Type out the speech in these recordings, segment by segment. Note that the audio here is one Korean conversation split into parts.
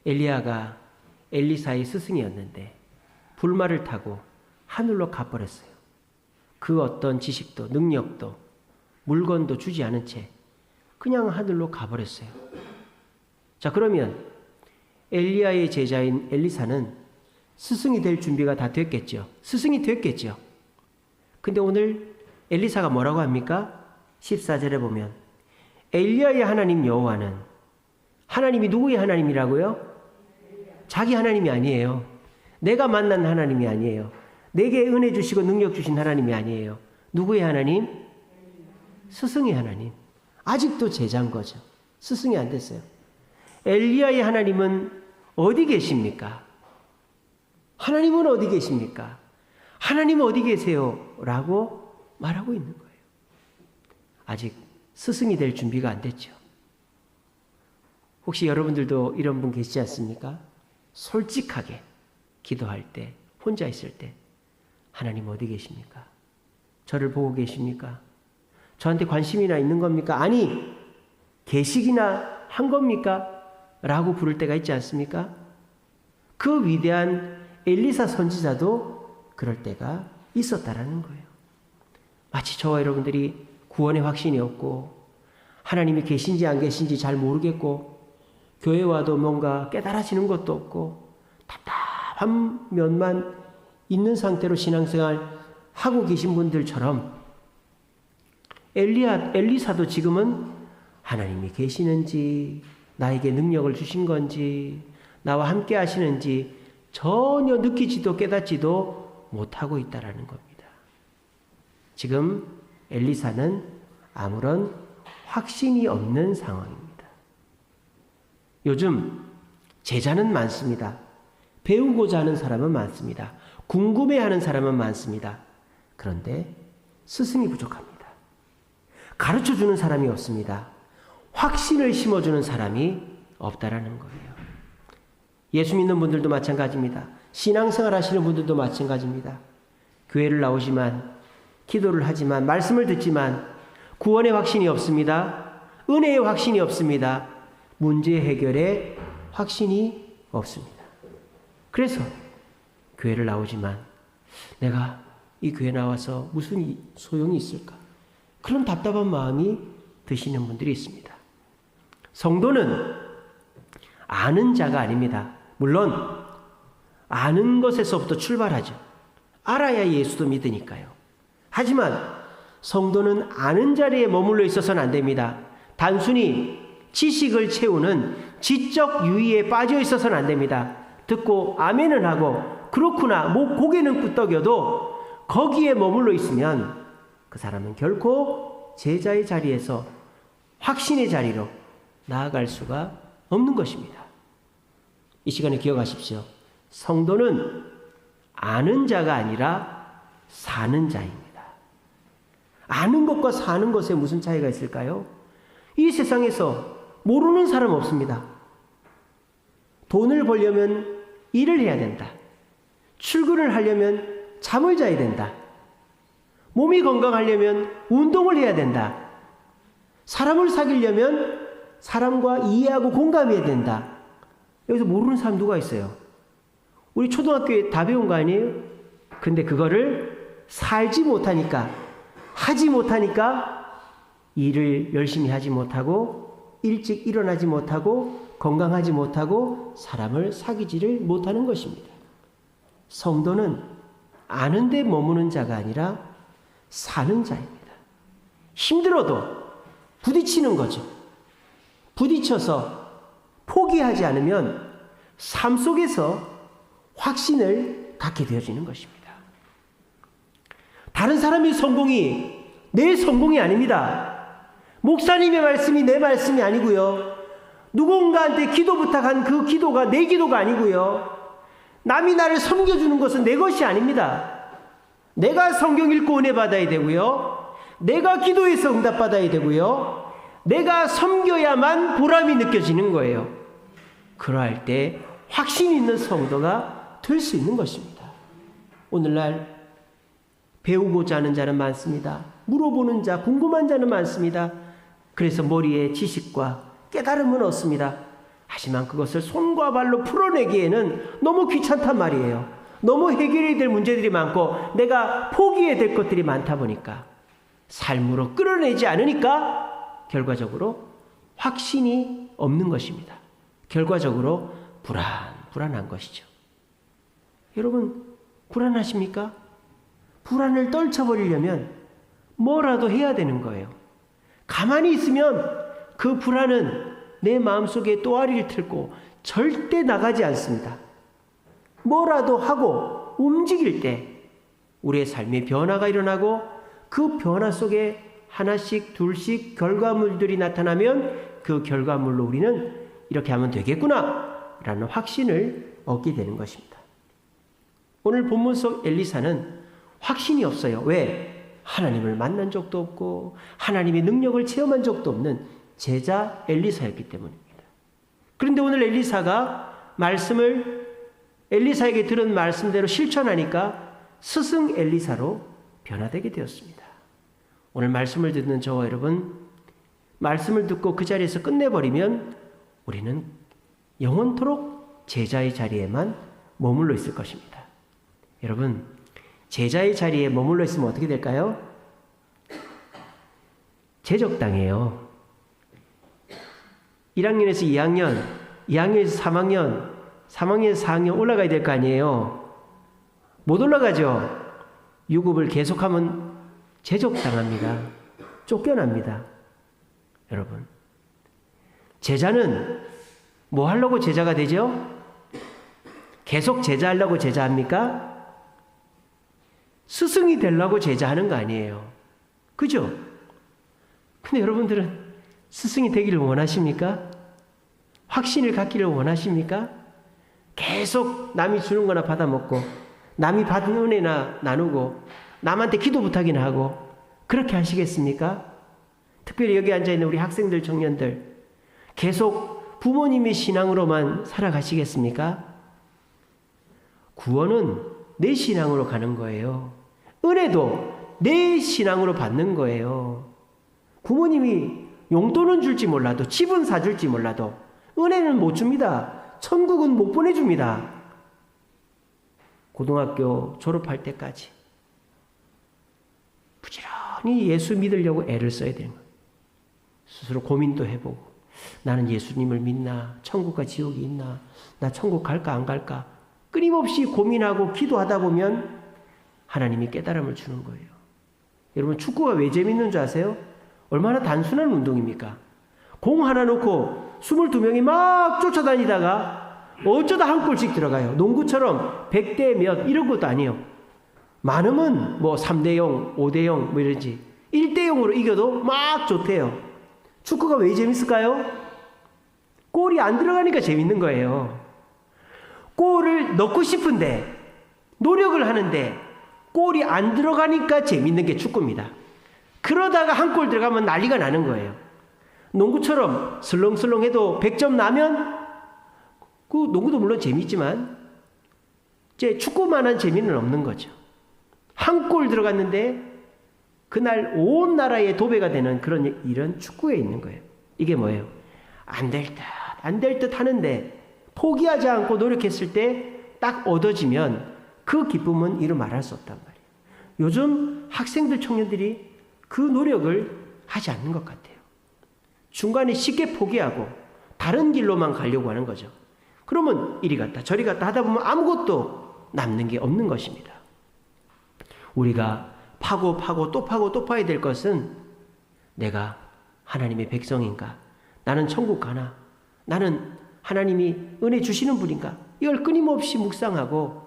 엘리야가 엘리사의 스승이었는데 불말을 타고 하늘로 가버렸어요. 그 어떤 지식도 능력도 물건도 주지 않은 채 그냥 하늘로 가버렸어요. 자, 그러면 엘리야의 제자인 엘리사는 스승이 될 준비가 다 됐겠죠. 스승이 됐겠죠. 근데 오늘 엘리사가 뭐라고 합니까? 14절에 보면 엘리야의 하나님 여호와는, 하나님이 누구의 하나님이라고요? 자기 하나님이 아니에요. 내가 만난 하나님이 아니에요. 내게 은혜 주시고 능력 주신 하나님이 아니에요. 누구의 하나님? 스승의 하나님. 아직도 제자인 거죠. 스승이 안 됐어요. 엘리야의 하나님은 어디 계십니까? 하나님은 어디 계십니까? 하나님은 어디 계세요? 라고 말하고 있는 거예요. 아직 스승이 될 준비가 안 됐죠. 혹시 여러분들도 이런 분 계시지 않습니까? 솔직하게 기도할 때, 혼자 있을 때 하나님 어디 계십니까? 저를 보고 계십니까? 저한테 관심이나 있는 겁니까? 아니, 계시기나 한 겁니까? 라고 부를 때가 있지 않습니까? 그 위대한 엘리사 선지자도 그럴 때가 있었다라는 거예요. 마치 저와 여러분들이 구원의 확신이 없고 하나님이 계신지 안 계신지 잘 모르겠고 교회 와도 뭔가 깨달아지는 것도 없고 답답한 면만 있는 상태로 신앙생활 하고 계신 분들처럼 엘리사도 지금은 하나님이 계시는지 나에게 능력을 주신 건지 나와 함께 하시는지 전혀 느끼지도 깨닫지도 못하고 있다라는 겁니다. 지금 엘리사는 아무런 확신이 없는 상황입니다. 요즘 제자는 많습니다. 배우고자 하는 사람은 많습니다. 궁금해하는 사람은 많습니다. 그런데 스승이 부족합니다. 가르쳐주는 사람이 없습니다. 확신을 심어주는 사람이 없다라는 거예요. 예수 믿는 분들도 마찬가지입니다. 신앙생활 하시는 분들도 마찬가지입니다. 교회를 나오지만 기도를 하지만 말씀을 듣지만 구원의 확신이 없습니다. 은혜의 확신이 없습니다. 문제 해결의 확신이 없습니다. 그래서 교회를 나오지만 내가 이 교회 나와서 무슨 소용이 있을까? 그런 답답한 마음이 드시는 분들이 있습니다. 성도는 아는 자가 아닙니다. 물론 아는 것에서부터 출발하죠. 알아야 예수도 믿으니까요. 하지만 성도는 아는 자리에 머물러 있어서는 안 됩니다. 단순히 지식을 채우는 지적 유의에 빠져 있어서는 안 됩니다. 듣고 아멘은 하고 그렇구나 고개는 끄덕여도 거기에 머물러 있으면 그 사람은 결코 제자의 자리에서 확신의 자리로 나아갈 수가 없는 것입니다. 이 시간에 기억하십시오. 성도는 아는 자가 아니라 사는 자입니다. 아는 것과 사는 것에 무슨 차이가 있을까요? 이 세상에서 모르는 사람 없습니다. 돈을 벌려면 일을 해야 된다. 출근을 하려면 잠을 자야 된다. 몸이 건강하려면 운동을 해야 된다. 사람을 사귀려면 사람과 이해하고 공감해야 된다. 여기서 모르는 사람 누가 있어요? 우리 초등학교에 다 배운 거 아니에요? 근데 그거를 살지 못하니까, 하지 못하니까 일을 열심히 하지 못하고 일찍 일어나지 못하고 건강하지 못하고 사람을 사귀지를 못하는 것입니다. 성도는 아는 데 머무는 자가 아니라 사는 자입니다. 힘들어도 부딪히는 거죠. 부딪혀서 포기하지 않으면 삶 속에서 확신을 갖게 되어지는 것입니다. 다른 사람의 성공이 내 성공이 아닙니다. 목사님의 말씀이 내 말씀이 아니고요. 누군가한테 기도 부탁한 그 기도가 내 기도가 아니고요. 남이 나를 섬겨주는 것은 내 것이 아닙니다. 내가 성경 읽고 은혜 받아야 되고요. 내가 기도해서 응답 받아야 되고요. 내가 섬겨야만 보람이 느껴지는 거예요. 그러할 때 확신 있는 성도가 될 수 있는 것입니다. 오늘날 배우고자 하는 자는 많습니다. 물어보는 자, 궁금한 자는 많습니다. 그래서 머리에 지식과 깨달음은 없습니다. 하지만 그것을 손과 발로 풀어내기에는 너무 귀찮단 말이에요. 너무 해결해야 될 문제들이 많고 내가 포기해야 될 것들이 많다 보니까 삶으로 끌어내지 않으니까 결과적으로 확신이 없는 것입니다. 결과적으로 불안한 것이죠. 여러분 불안하십니까? 불안을 떨쳐버리려면 뭐라도 해야 되는 거예요. 가만히 있으면 그 불안은 내 마음속에 또아리를 틀고 절대 나가지 않습니다. 뭐라도 하고 움직일 때 우리의 삶의 변화가 일어나고 그 변화 속에 하나씩 둘씩 결과물들이 나타나면 그 결과물로 우리는 이렇게 하면 되겠구나 라는 확신을 얻게 되는 것입니다. 오늘 본문 속 엘리사는 확신이 없어요. 왜? 하나님을 만난 적도 없고 하나님의 능력을 체험한 적도 없는 제자 엘리사였기 때문입니다. 그런데 오늘 엘리사가 엘리사에게 들은 말씀대로 실천하니까 스승 엘리사로 변화되게 되었습니다. 오늘 말씀을 듣는 저와 여러분, 말씀을 듣고 그 자리에서 끝내버리면 우리는 영원토록 제자의 자리에만 머물러 있을 것입니다. 여러분, 제자의 자리에 머물러 있으면 어떻게 될까요? 제적당해요. 1학년에서 2학년, 2학년에서 3학년, 3학년에서 4학년 올라가야 될 거 아니에요. 못 올라가죠. 유급을 계속하면 제적당합니다. 쫓겨납니다. 여러분, 제자는 뭐 하려고 제자가 되죠? 계속 제자하려고 제자합니까? 스승이 되려고 제자하는 거 아니에요. 그죠? 근데 여러분들은 스승이 되기를 원하십니까? 확신을 갖기를 원하십니까? 계속 남이 주는 거나 받아먹고 남이 받은 은혜나 나누고 남한테 기도 부탁이나 하고 그렇게 하시겠습니까? 특별히 여기 앉아있는 우리 학생들, 청년들 계속 부모님의 신앙으로만 살아가시겠습니까? 구원은 내 신앙으로 가는 거예요. 은혜도 내 신앙으로 받는 거예요. 부모님이 용돈은 줄지 몰라도 집은 사줄지 몰라도 은혜는 못 줍니다. 천국은 못 보내줍니다. 고등학교 졸업할 때까지 부지런히 예수 믿으려고 애를 써야 되는 거예요. 스스로 고민도 해보고 나는 예수님을 믿나? 천국과 지옥이 있나? 나 천국 갈까 안 갈까? 끊임없이 고민하고 기도하다 보면 하나님이 깨달음을 주는 거예요. 여러분 축구가 왜 재밌는 줄 아세요? 얼마나 단순한 운동입니까? 공 하나 놓고 22명이 막 쫓아다니다가 어쩌다 한 골씩 들어가요. 농구처럼 100대 몇 이런 것도 아니에요. 많으면 뭐 3대 0, 5대 0 뭐 이런지 1대 0으로 이겨도 막 좋대요. 축구가 왜 재밌을까요? 골이 안 들어가니까 재밌는 거예요. 골을 넣고 싶은데 노력을 하는데 골이 안 들어가니까 재밌는 게 축구입니다. 그러다가 한 골 들어가면 난리가 나는 거예요. 농구처럼 슬렁슬렁해도 100점 나면 그 농구도 물론 재밌지만 이제 축구만한 재미는 없는 거죠. 한 골 들어갔는데 그날 온 나라의 도배가 되는 이런 축구에 있는 거예요. 이게 뭐예요? 안 될 듯 하는데 포기하지 않고 노력했을 때 딱 얻어지면 그 기쁨은 이루 말할 수 없단 말이에요. 요즘 학생들, 청년들이 그 노력을 하지 않는 것 같아요. 중간에 쉽게 포기하고 다른 길로만 가려고 하는 거죠. 그러면 이리 갔다 저리 갔다 하다 보면 아무것도 남는 게 없는 것입니다. 우리가 파고 또 파야 될 것은 내가 하나님의 백성인가? 나는 천국 가나? 나는 하나님이 은혜 주시는 분인가? 이걸 끊임없이 묵상하고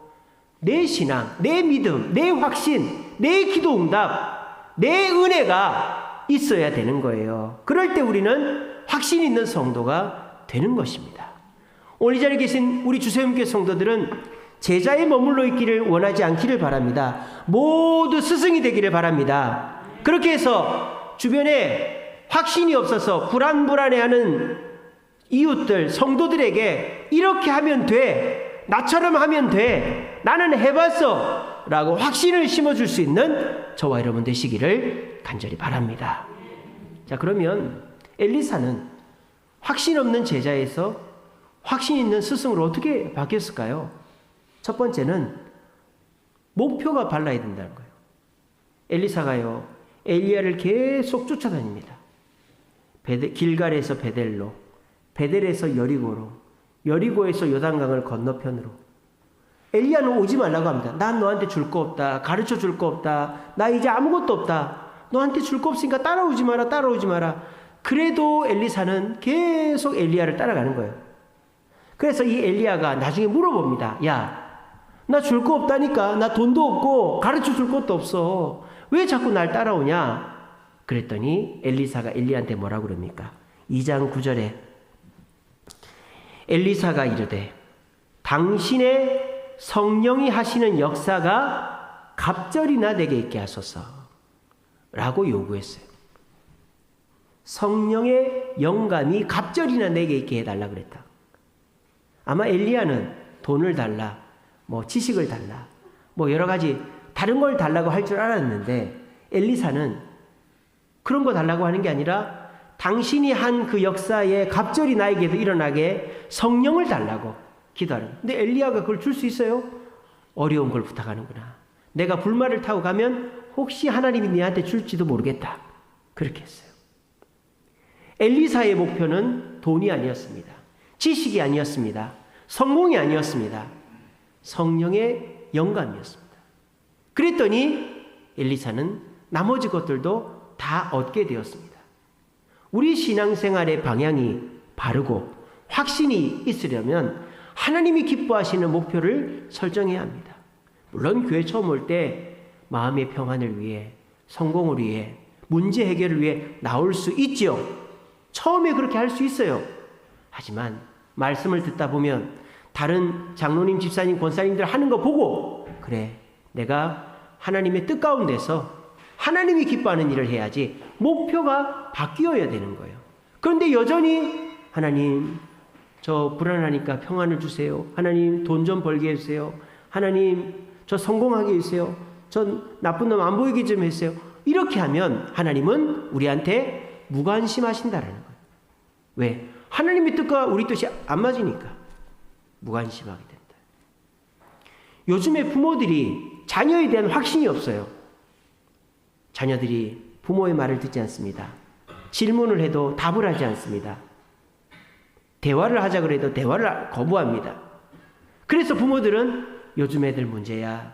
내 신앙, 내 믿음, 내 확신, 내 기도 응답, 내 은혜가 있어야 되는 거예요. 그럴 때 우리는 확신 있는 성도가 되는 것입니다. 오늘 이 자리에 계신 우리 주세움교회 성도들은 제자에 머물러 있기를 원하지 않기를 바랍니다. 모두 스승이 되기를 바랍니다. 그렇게 해서 주변에 확신이 없어서 불안해하는 이웃들, 성도들에게 이렇게 하면 돼, 나처럼 하면 돼, 나는 해봤어 라고 확신을 심어줄 수 있는 저와 여러분 되시기를 간절히 바랍니다. 자, 그러면 엘리사는 확신 없는 제자에서 확신 있는 스승으로 어떻게 바뀌었을까요? 첫 번째는 목표가 달라야 된다는 거예요. 엘리사가요, 엘리야를 계속 쫓아다닙니다. 길갈에서 베델로, 베델에서 여리고로, 여리고에서 요단강을 건너편으로. 엘리야는 오지 말라고 합니다. 난 너한테 줄 거 없다. 가르쳐 줄 거 없다. 나 이제 아무것도 없다. 너한테 줄 거 없으니까 따라오지 마라. 따라오지 마라. 그래도 엘리사는 계속 엘리야를 따라가는 거예요. 그래서 이 엘리야가 나중에 물어봅니다. 야, 나 줄 거 없다니까. 나 돈도 없고 가르쳐 줄 것도 없어. 왜 자꾸 날 따라오냐? 그랬더니 엘리사가 엘리야한테 뭐라고 그럽니까? 2장 9절에 엘리사가 이르되 당신의 성령이 하시는 역사가 갑절이나 내게 있게 하소서 라고 요구했어요. 성령의 영감이 갑절이나 내게 있게 해달라 그랬다. 아마 엘리야는 돈을 달라, 뭐 지식을 달라, 뭐 여러 가지 다른 걸 달라고 할 줄 알았는데 엘리사는 그런 거 달라고 하는 게 아니라 당신이 한 그 역사에 갑절이 나에게도 일어나게 성령을 달라고 기도하는 거예요. 근데 엘리야가 그걸 줄 수 있어요? 어려운 걸 부탁하는구나. 내가 불말을 타고 가면 혹시 하나님이 네한테 줄지도 모르겠다. 그렇게 했어요. 엘리사의 목표는 돈이 아니었습니다. 지식이 아니었습니다. 성공이 아니었습니다. 성령의 영감이었습니다. 그랬더니 엘리사는 나머지 것들도 다 얻게 되었습니다. 우리 신앙생활의 방향이 바르고 확신이 있으려면 하나님이 기뻐하시는 목표를 설정해야 합니다. 물론 교회 처음 올 때 마음의 평안을 위해, 성공을 위해, 문제 해결을 위해 나올 수 있지요. 처음에 그렇게 할 수 있어요. 하지만 말씀을 듣다 보면 다른 장로님, 집사님, 권사님들 하는 거 보고 그래, 내가 하나님의 뜻 가운데서 하나님이 기뻐하는 일을 해야지 목표가 바뀌어야 되는 거예요. 그런데 여전히 하나님, 저 불안하니까 평안을 주세요. 하나님, 돈 좀 벌게 해주세요. 하나님, 저 성공하게 해주세요. 전 나쁜 놈 안 보이게 좀 해주세요. 이렇게 하면 하나님은 우리한테 무관심하신다라는 거예요. 왜? 하나님의 뜻과 우리 뜻이 안 맞으니까 무관심하게 된다. 요즘에 부모들이 자녀에 대한 확신이 없어요. 자녀들이 부모의 말을 듣지 않습니다. 질문을 해도 답을 하지 않습니다. 대화를 하자 그래도 대화를 거부합니다. 그래서 부모들은 요즘 애들 문제야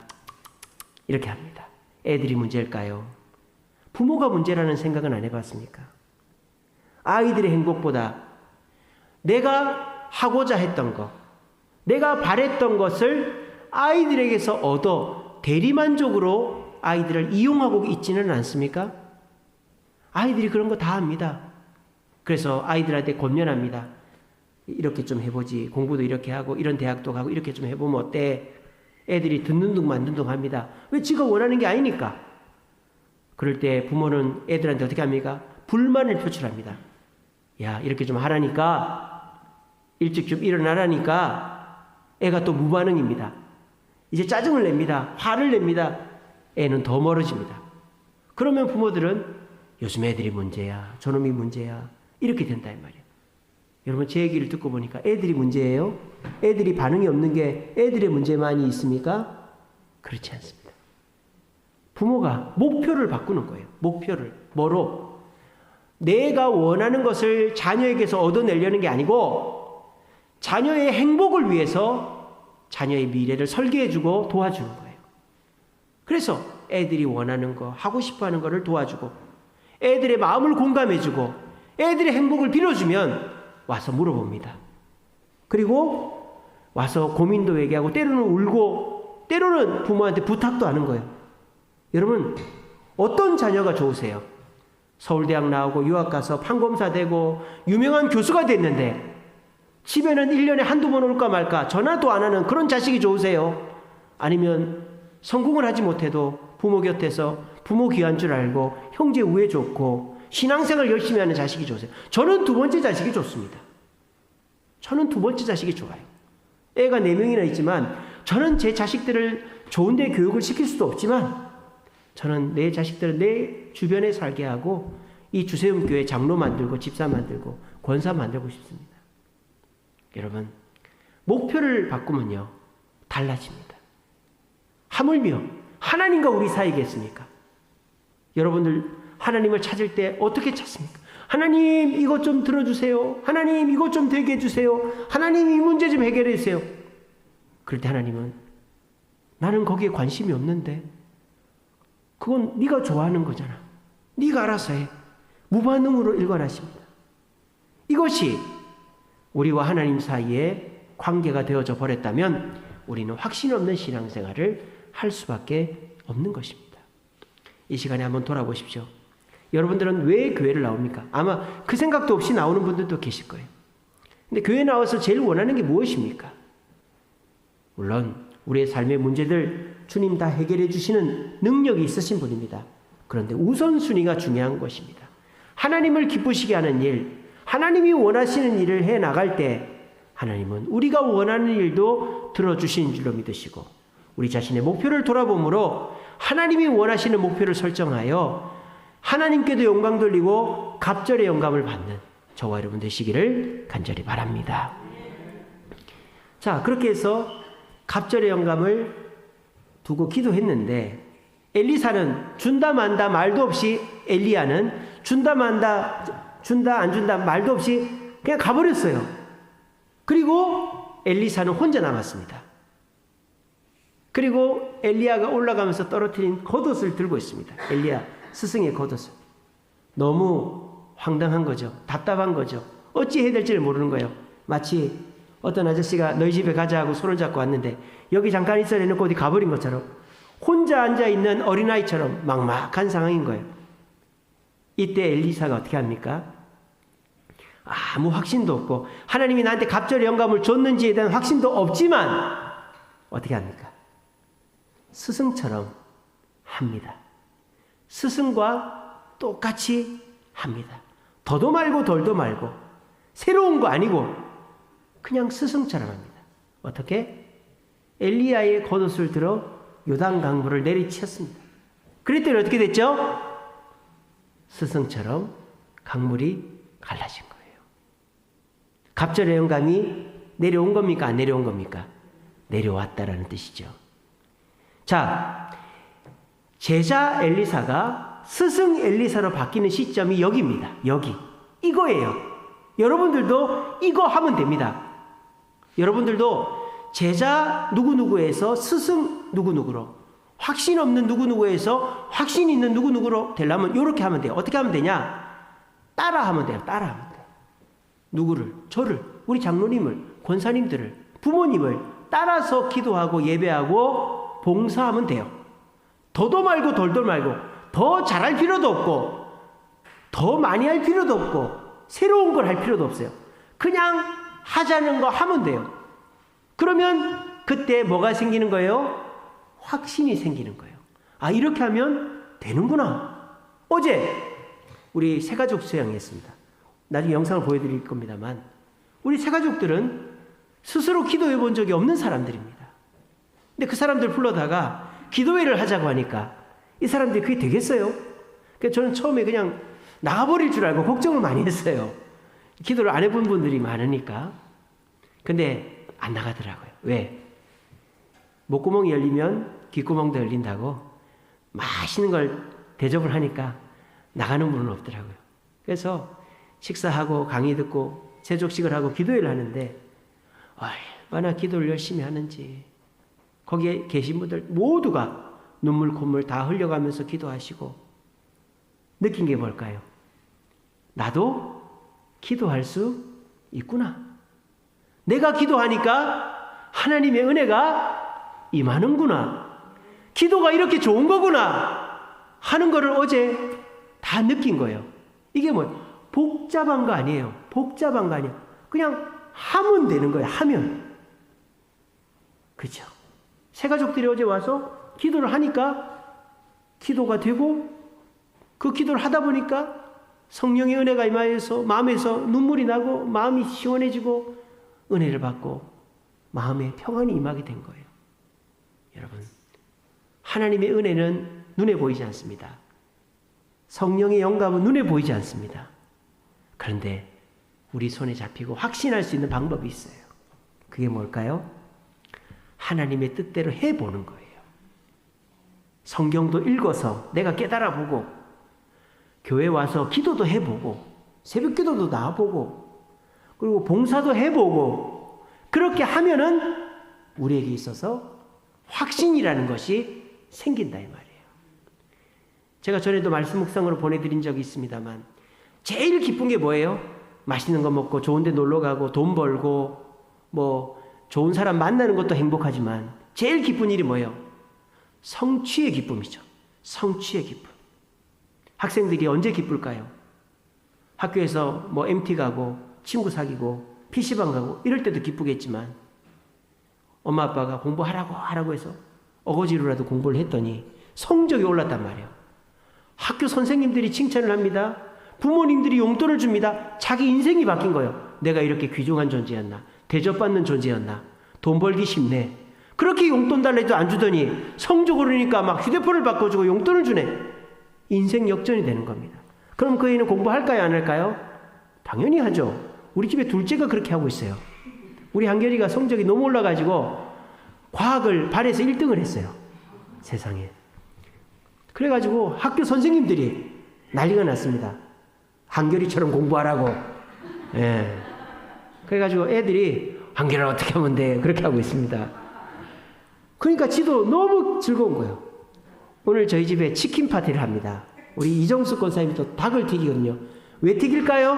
이렇게 합니다. 애들이 문제일까요? 부모가 문제라는 생각은 안 해봤습니까? 아이들의 행복보다 내가 하고자 했던 것, 내가 바랬던 것을 아이들에게서 얻어 대리만족으로 아이들을 이용하고 있지는 않습니까? 아이들이 그런 거 다 합니다. 그래서 아이들한테 권면합니다. 이렇게 좀 해보지. 공부도 이렇게 하고 이런 대학도 가고 이렇게 좀 해보면 어때? 애들이 듣는 둥 만든 둥 합니다. 왜 지가 원하는 게 아니니까. 그럴 때 부모는 애들한테 어떻게 합니까? 불만을 표출합니다. 야, 이렇게 좀 하라니까, 일찍 좀 일어나라니까 애가 또 무반응입니다. 이제 짜증을 냅니다. 화를 냅니다. 애는 더 멀어집니다. 그러면 부모들은 요즘 애들이 문제야, 저놈이 문제야, 이렇게 된다 이 말이에요. 여러분, 제 얘기를 듣고 보니까 애들이 문제예요? 애들이 반응이 없는 게 애들의 문제만이 있습니까? 그렇지 않습니다. 부모가 목표를 바꾸는 거예요. 목표를. 뭐로? 내가 원하는 것을 자녀에게서 얻어내려는 게 아니고 자녀의 행복을 위해서 자녀의 미래를 설계해주고 도와주는 거예요. 그래서 애들이 원하는 거, 하고 싶어하는 거를 도와주고 애들의 마음을 공감해주고 애들의 행복을 빌어주면 와서 물어봅니다. 그리고 와서 고민도 얘기하고 때로는 울고 때로는 부모한테 부탁도 하는 거예요. 여러분, 어떤 자녀가 좋으세요? 서울대학 나오고 유학 가서 판검사 되고 유명한 교수가 됐는데 집에는 1년에 한두 번 올까 말까 전화도 안 하는 그런 자식이 좋으세요? 아니면 성공을 하지 못해도 부모 곁에서 부모 귀한 줄 알고 형제 우애 좋고 신앙생활 열심히 하는 자식이 좋으세요? 저는 두 번째 자식이 좋습니다. 저는 두 번째 자식이 좋아요. 애가 4명이나 있지만 저는 제 자식들을 좋은 데 교육을 시킬 수도 없지만 저는 내 자식들을 내 주변에 살게 하고 이 주세움교회 장로 만들고 집사 만들고 권사 만들고 싶습니다. 여러분, 목표를 바꾸면요, 달라집니다. 하물며 하나님과 우리 사이겠습니까? 여러분들 하나님을 찾을 때 어떻게 찾습니까? 하나님 이것 좀 들어주세요. 하나님 이것 좀 되게 해주세요. 하나님 이 문제 좀 해결해 주세요. 그럴 때 하나님은 나는 거기에 관심이 없는데 그건 네가 좋아하는 거잖아. 네가 알아서 해. 무반응으로 일관하십니다. 이것이 우리와 하나님 사이에 관계가 되어져 버렸다면 우리는 확신 없는 신앙생활을 할 수밖에 없는 것입니다. 이 시간에 한번 돌아보십시오. 여러분들은 왜 교회를 나옵니까? 아마 그 생각도 없이 나오는 분들도 계실 거예요. 근데 교회 나와서 제일 원하는 게 무엇입니까? 물론 우리의 삶의 문제들 주님 다 해결해 주시는 능력이 있으신 분입니다. 그런데 우선순위가 중요한 것입니다. 하나님을 기쁘시게 하는 일, 하나님이 원하시는 일을 해 나갈 때 하나님은 우리가 원하는 일도 들어주시는 줄로 믿으시고 우리 자신의 목표를 돌아보므로 하나님이 원하시는 목표를 설정하여 하나님께도 영광 돌리고 갑절의 영감을 받는 저와 여러분 되시기를 간절히 바랍니다. 자, 그렇게 해서 갑절의 영감을 두고 기도했는데 엘리사는 준다 만다 말도 없이 엘리야는 준다 만다 준다 안 준다 말도 없이 그냥 가버렸어요. 그리고 엘리사는 혼자 남았습니다. 그리고 엘리야가 올라가면서 떨어뜨린 겉옷을 들고 있습니다. 엘리야 스승의 겉옷을. 너무 황당한 거죠. 답답한 거죠. 어찌 해야 될지를 모르는 거예요. 마치 어떤 아저씨가 너희 집에 가자 하고 손을 잡고 왔는데 여기 잠깐 있어야 해놓고 어디 가버린 것처럼 혼자 앉아있는 어린아이처럼 막막한 상황인 거예요. 이때 엘리사가 어떻게 합니까? 아무 확신도 없고 하나님이 나한테 갑절의 영감을 줬는지에 대한 확신도 없지만 어떻게 합니까? 스승처럼 합니다. 스승과 똑같이 합니다. 더도 말고 덜도 말고 새로운 거 아니고 그냥 스승처럼 합니다. 어떻게? 엘리야의 겉옷을 들어 요단 강물을 내리쳤습니다. 그랬더니 어떻게 됐죠? 스승처럼 강물이 갈라진 거예요. 갑절의 영감이 내려온 겁니까? 안 내려온 겁니까? 내려왔다라는 뜻이죠. 자, 제자 엘리사가 스승 엘리사로 바뀌는 시점이 여기입니다. 여기. 이거예요. 여러분들도 이거 하면 됩니다. 여러분들도 제자 누구누구에서 스승 누구누구로, 확신 없는 누구누구에서 확신 있는 누구누구로 되려면 이렇게 하면 돼요. 어떻게 하면 되냐? 따라하면 돼요. 따라하면 돼요. 누구를? 저를, 우리 장로님을, 권사님들을, 부모님을 따라서 기도하고 예배하고 봉사하면 돼요. 더도 말고 덜도 말고 더 잘할 필요도 없고 더 많이 할 필요도 없고 새로운 걸 할 필요도 없어요. 그냥 하자는 거 하면 돼요. 그러면 그때 뭐가 생기는 거예요? 확신이 생기는 거예요. 아, 이렇게 하면 되는구나. 어제 우리 새가족 수양했습니다. 나중에 영상을 보여드릴 겁니다만 우리 새가족들은 스스로 기도해 본 적이 없는 사람들입니다. 근데 그 사람들 불러다가 기도회를 하자고 하니까 이 사람들이 그게 되겠어요? 그래서 저는 처음에 그냥 나가버릴 줄 알고 걱정을 많이 했어요. 기도를 안 해본 분들이 많으니까. 근데 안 나가더라고요. 왜? 목구멍이 열리면 귓구멍도 열린다고 맛있는 걸 대접을 하니까 나가는 분은 없더라고요. 그래서 식사하고 강의 듣고 세족식을 하고 기도회를 하는데 얼마나 기도를 열심히 하는지 거기에 계신 분들 모두가 눈물 콧물 다 흘려가면서 기도하시고 느낀 게 뭘까요? 나도 기도할 수 있구나. 내가 기도하니까 하나님의 은혜가 임하는구나. 기도가 이렇게 좋은 거구나 하는 거를 어제 다 느낀 거예요. 이게 뭐 복잡한 거 아니에요. 복잡한 거 아니에요. 그냥 하면 되는 거예요. 하면. 그렇죠? 새가족들이 어제 와서 기도를 하니까 기도가 되고 그 기도를 하다 보니까 성령의 은혜가 임하여서 마음에서 눈물이 나고 마음이 시원해지고 은혜를 받고 마음에 평안이 임하게 된 거예요. 여러분, 하나님의 은혜는 눈에 보이지 않습니다. 성령의 영감은 눈에 보이지 않습니다. 그런데 우리 손에 잡히고 확신할 수 있는 방법이 있어요. 그게 뭘까요? 하나님의 뜻대로 해보는 거예요. 성경도 읽어서 내가 깨달아보고, 교회 와서 기도도 해보고, 새벽 기도도 나와보고, 그리고 봉사도 해보고, 그렇게 하면은 우리에게 있어서 확신이라는 것이 생긴다 이 말이에요. 제가 전에도 말씀 묵상으로 보내드린 적이 있습니다만, 제일 기쁜 게 뭐예요? 맛있는 거 먹고 좋은 데 놀러 가고 돈 벌고 뭐 좋은 사람 만나는 것도 행복하지만 제일 기쁜 일이 뭐예요? 성취의 기쁨이죠. 성취의 기쁨. 학생들이 언제 기쁠까요? 학교에서 뭐 MT 가고 친구 사귀고 PC방 가고 이럴 때도 기쁘겠지만, 엄마 아빠가 공부하라고 해서 어거지로라도 공부를 했더니 성적이 올랐단 말이에요. 학교 선생님들이 칭찬을 합니다. 부모님들이 용돈을 줍니다. 자기 인생이 바뀐 거예요. 내가 이렇게 귀중한 존재였나? 대접받는 존재였나? 돈 벌기 쉽네. 그렇게 용돈 달라 해도 안 주더니 성적 오르니까 막 휴대폰을 바꿔주고 용돈을 주네. 인생 역전이 되는 겁니다. 그럼 그 애는 공부할까요? 안 할까요? 당연히 하죠. 우리 집에 둘째가 그렇게 하고 있어요. 우리 한결이가 성적이 너무 올라가지고 과학을 발에서 1등을 했어요. 세상에. 그래가지고 학교 선생님들이 난리가 났습니다. 한결이처럼 공부하라고. 예. 그래가지고 애들이 한결아 어떻게 하면 돼? 그렇게 하고 있습니다. 그러니까 지도 너무 즐거운 거예요. 오늘 저희 집에 치킨 파티를 합니다. 우리 이정수 권사님이 또 닭을 튀기거든요. 왜 튀길까요?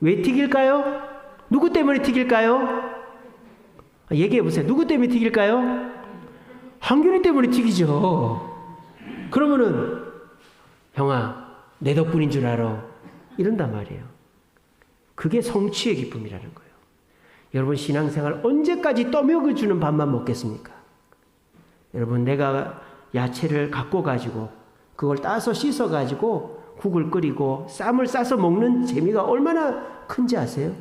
왜 튀길까요? 누구 때문에 튀길까요? 얘기해보세요. 누구 때문에 튀길까요? 한결이 때문에 튀기죠. 그러면은 형아 내 덕분인 줄 알아. 이런단 말이에요. 그게 성취의 기쁨이라는 거예요. 여러분 신앙생활 언제까지 떠먹여주는 밥만 먹겠습니까? 여러분 내가 야채를 갖고 가지고 그걸 따서 씻어 가지고 국을 끓이고 쌈을 싸서 먹는 재미가 얼마나 큰지 아세요?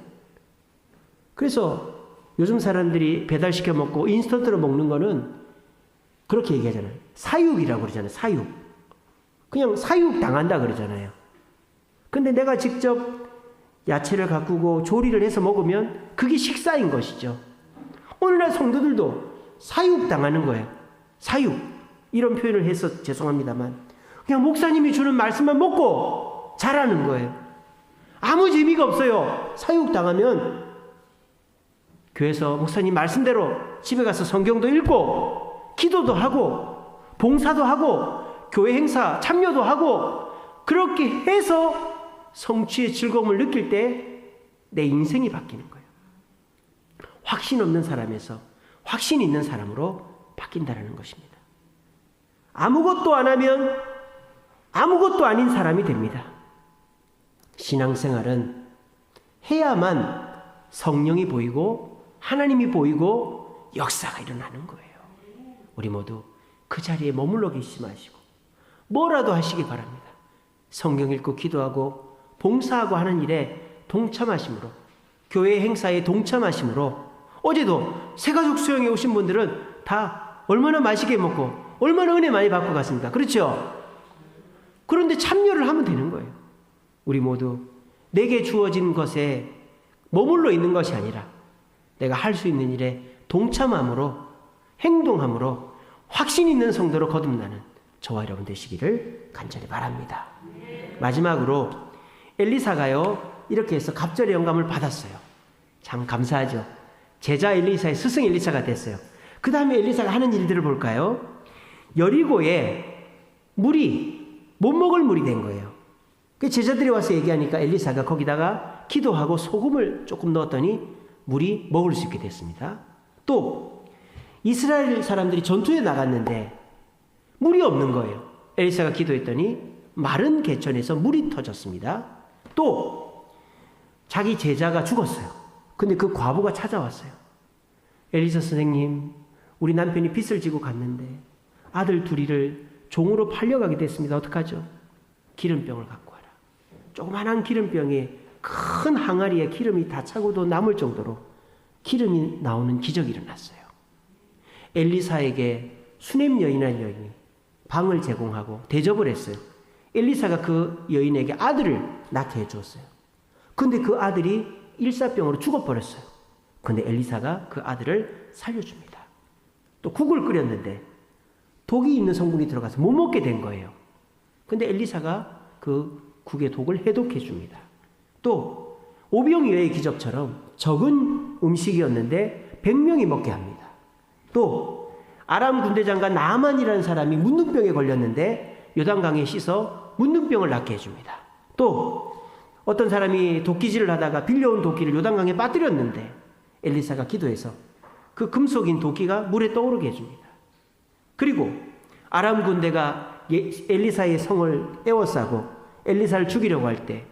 그래서 요즘 사람들이 배달시켜 먹고 인스턴트로 먹는 거는 그렇게 얘기하잖아요. 사육이라고 그러잖아요. 사육. 그냥 사육 당한다 그러잖아요. 근데 내가 직접 야채를 가꾸고 조리를 해서 먹으면 그게 식사인 것이죠. 오늘날 성도들도 사육 당하는 거예요. 사육. 이런 표현을 해서 죄송합니다만 그냥 목사님이 주는 말씀만 먹고 자라는 거예요. 아무 재미가 없어요. 사육 당하면 교회에서 목사님 말씀대로 집에 가서 성경도 읽고 기도도 하고 봉사도 하고 교회 행사 참여도 하고 그렇게 해서 성취의 즐거움을 느낄 때 내 인생이 바뀌는 거예요. 확신 없는 사람에서 확신 있는 사람으로 바뀐다는 것입니다. 아무것도 안 하면 아무것도 아닌 사람이 됩니다. 신앙생활은 해야만 성령이 보이고 하나님이 보이고 역사가 일어나는 거예요. 우리 모두 그 자리에 머물러 계시지 마시고 뭐라도 하시기 바랍니다. 성경 읽고 기도하고 봉사하고 하는 일에 동참하심으로 교회 행사에 동참하심으로 어제도 새가족 수영에 오신 분들은 다 얼마나 맛있게 먹고 얼마나 은혜 많이 받고 갔습니까? 그렇죠? 그런데 참여를 하면 되는 거예요. 우리 모두 내게 주어진 것에 머물러 있는 것이 아니라 내가 할 수 있는 일에 동참함으로 행동함으로 확신 있는 성도로 거듭나는 저와 여러분 되시기를 간절히 바랍니다. 마지막으로 엘리사가요 이렇게 해서 갑절의 영감을 받았어요. 참 감사하죠. 제자 엘리사의 스승 엘리사가 됐어요. 그 다음에 엘리사가 하는 일들을 볼까요? 여리고에 물이 못 먹을 물이 된 거예요. 그 제자들이 와서 얘기하니까 엘리사가 거기다가 기도하고 소금을 조금 넣었더니 물이 먹을 수 있게 됐습니다. 또 이스라엘 사람들이 전투에 나갔는데 물이 없는 거예요. 엘리사가 기도했더니 마른 개천에서 물이 터졌습니다. 또 자기 제자가 죽었어요. 근데 그 과부가 찾아왔어요. 엘리사 선생님, 우리 남편이 빚을 지고 갔는데 아들 둘이를 종으로 팔려가게 됐습니다. 어떡하죠? 기름병을 갖고 와라. 조그만한 기름병에 큰 항아리에 기름이 다 차고도 남을 정도로 기름이 나오는 기적이 일어났어요. 엘리사에게 수넴 여인이라는 여인이 방을 제공하고 대접을 했어요. 엘리사가 그 여인에게 아들을 낳게 해주었어요. 근데 그 아들이 일사병으로 죽어버렸어요. 근데 엘리사가 그 아들을 살려줍니다. 또 국을 끓였는데 독이 있는 성분이 들어가서 못 먹게 된 거예요. 근데 엘리사가 그 국의 독을 해독해 줍니다. 또 오병이어의 기적처럼 적은 음식이었는데 100명이 먹게 합니다. 또 아람 군대장관 나아만이라는 사람이 문둥병에 걸렸는데 요단강에 씻어 문둥병을 낫게 해줍니다. 또 어떤 사람이 도끼질을 하다가 빌려온 도끼를 요단강에 빠뜨렸는데 엘리사가 기도해서 그 금속인 도끼가 물에 떠오르게 해줍니다. 그리고 아람 군대가 엘리사의 성을 에워싸고 엘리사를 죽이려고 할 때,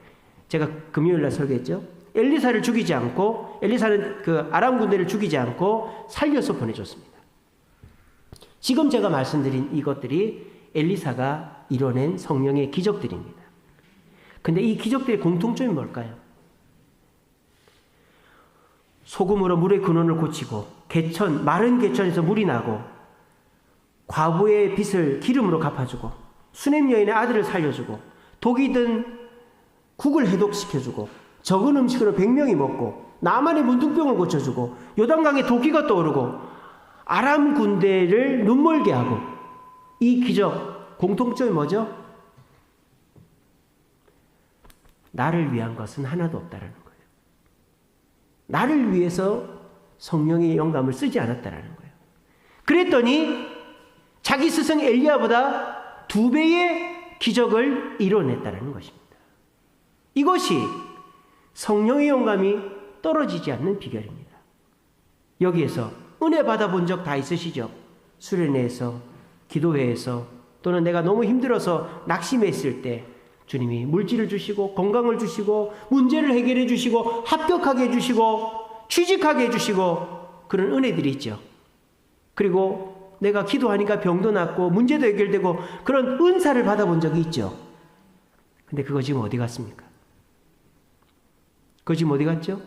제가 금요일날 설교했죠. 엘리사를 죽이지 않고, 엘리사는 그 아람 군대를 죽이지 않고 살려서 보내줬습니다. 지금 제가 말씀드린 이것들이 엘리사가 이뤄낸 성령의 기적들입니다. 근데 이 기적들의 공통점이 뭘까요? 소금으로 물의 근원을 고치고, 마른 개천에서 물이 나고, 과부의 빚을 기름으로 갚아주고, 수냄 여인의 아들을 살려주고, 독이 든 국을 해독시켜주고, 적은 음식으로 100명이 먹고, 나만의 문둥병을 고쳐주고, 요단강에 도끼가 떠오르고, 아람 군대를 눈멀게 하고, 이 기적 공통점이 뭐죠? 나를 위한 것은 하나도 없다라는 거예요. 나를 위해서 성령의 영감을 쓰지 않았다라는 거예요. 그랬더니 자기 스승 엘리야보다 2배의 기적을 이뤄냈다는 것입니다. 이것이 성령의 영감이 떨어지지 않는 비결입니다. 여기에서 은혜 받아본 적 다 있으시죠? 수련회에서, 기도회에서, 또는 내가 너무 힘들어서 낙심했을 때 주님이 물질을 주시고 건강을 주시고 문제를 해결해 주시고 합격하게 해주시고 취직하게 해주시고 그런 은혜들이 있죠. 그리고 내가 기도하니까 병도 낫고 문제도 해결되고 그런 은사를 받아본 적이 있죠. 근데 그거 지금 어디 갔습니까? 그거 지금 어디 갔죠?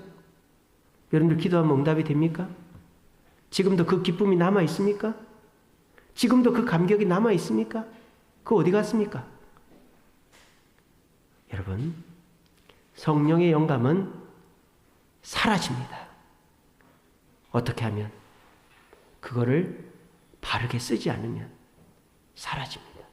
여러분들 기도하면 응답이 됩니까? 지금도 그 기쁨이 남아 있습니까? 지금도 그 감격이 남아 있습니까? 그거 어디 갔습니까? 여러분, 성령의 영감은 사라집니다. 어떻게 하면? 그거를 바르게 쓰지 않으면 사라집니다.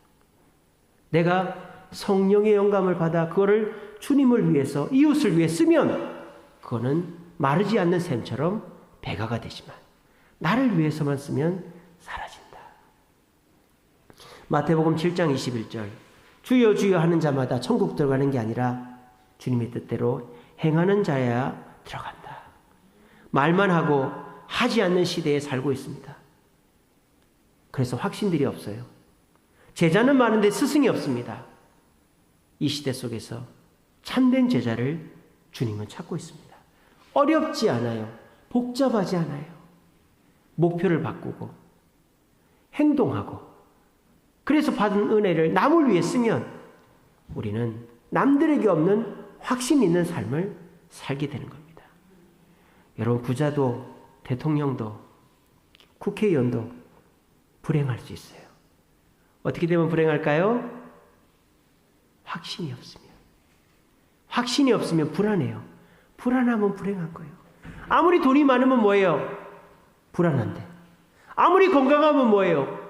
내가 성령의 영감을 받아 그거를 주님을 위해서, 이웃을 위해 쓰면 그거는 마르지 않는 샘처럼 배가가 되지만 나를 위해서만 쓰면 사라진다. 마태복음 7장 21절 주여 주여 하는 자마다 천국 들어가는 게 아니라 주님의 뜻대로 행하는 자야 들어간다. 말만 하고 하지 않는 시대에 살고 있습니다. 그래서 확신들이 없어요. 제자는 많은데 스승이 없습니다. 이 시대 속에서 참된 제자를 주님은 찾고 있습니다. 어렵지 않아요. 복잡하지 않아요. 목표를 바꾸고 행동하고 그래서 받은 은혜를 남을 위해 쓰면 우리는 남들에게 없는 확신 있는 삶을 살게 되는 겁니다. 여러분, 부자도 대통령도 국회의원도 불행할 수 있어요. 어떻게 되면 불행할까요? 확신이 없으면. 확신이 없으면 불안해요. 불안하면 불행한 거예요. 아무리 돈이 많으면 뭐예요? 불안한데. 아무리 건강하면 뭐예요?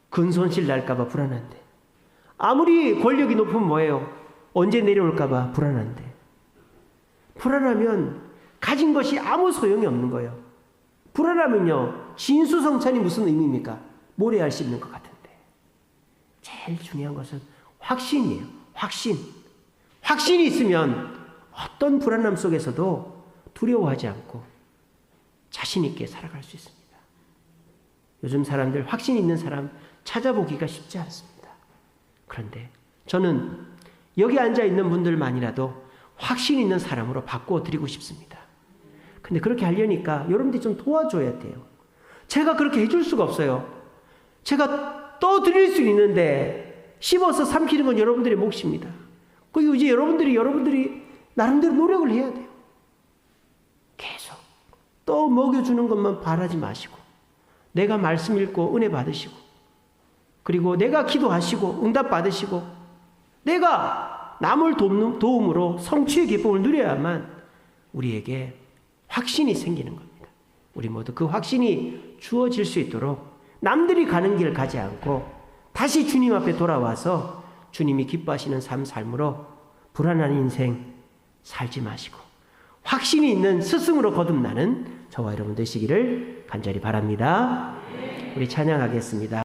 근손실 날까봐 불안한데. 아무리 권력이 높으면 뭐예요? 언제 내려올까봐 불안한데. 불안하면 가진 것이 아무 소용이 없는 거예요. 불안하면요, 진수성찬이 무슨 의미입니까? 모래알 씹는 것 같은데. 제일 중요한 것은 확신이에요. 확신. 확신이 있으면 어떤 불안함 속에서도 두려워하지 않고 자신 있게 살아갈 수 있습니다. 요즘 사람들 확신 있는 사람 찾아보기가 쉽지 않습니다. 그런데 저는 여기 앉아 있는 분들만이라도 확신 있는 사람으로 바꾸어 드리고 싶습니다. 근데 그렇게 하려니까 여러분들이 좀 도와줘야 돼요. 제가 그렇게 해줄 수가 없어요. 제가 떠드릴 수 있는데 씹어서 삼키는 건 여러분들의 몫입니다. 그리고 이제 여러분들이 나름대로 노력을 해야 돼요. 계속 또 먹여주는 것만 바라지 마시고 내가 말씀 읽고 은혜 받으시고 그리고 내가 기도하시고 응답 받으시고 내가 남을 도움으로 성취의 기쁨을 누려야만 우리에게 확신이 생기는 겁니다. 우리 모두 그 확신이 주어질 수 있도록 남들이 가는 길 가지 않고 다시 주님 앞에 돌아와서 주님이 기뻐하시는 삶으로 불안한 인생 살지 마시고 확신이 있는 스승으로 거듭나는 저와 여러분 되시기를 간절히 바랍니다. 우리 찬양하겠습니다.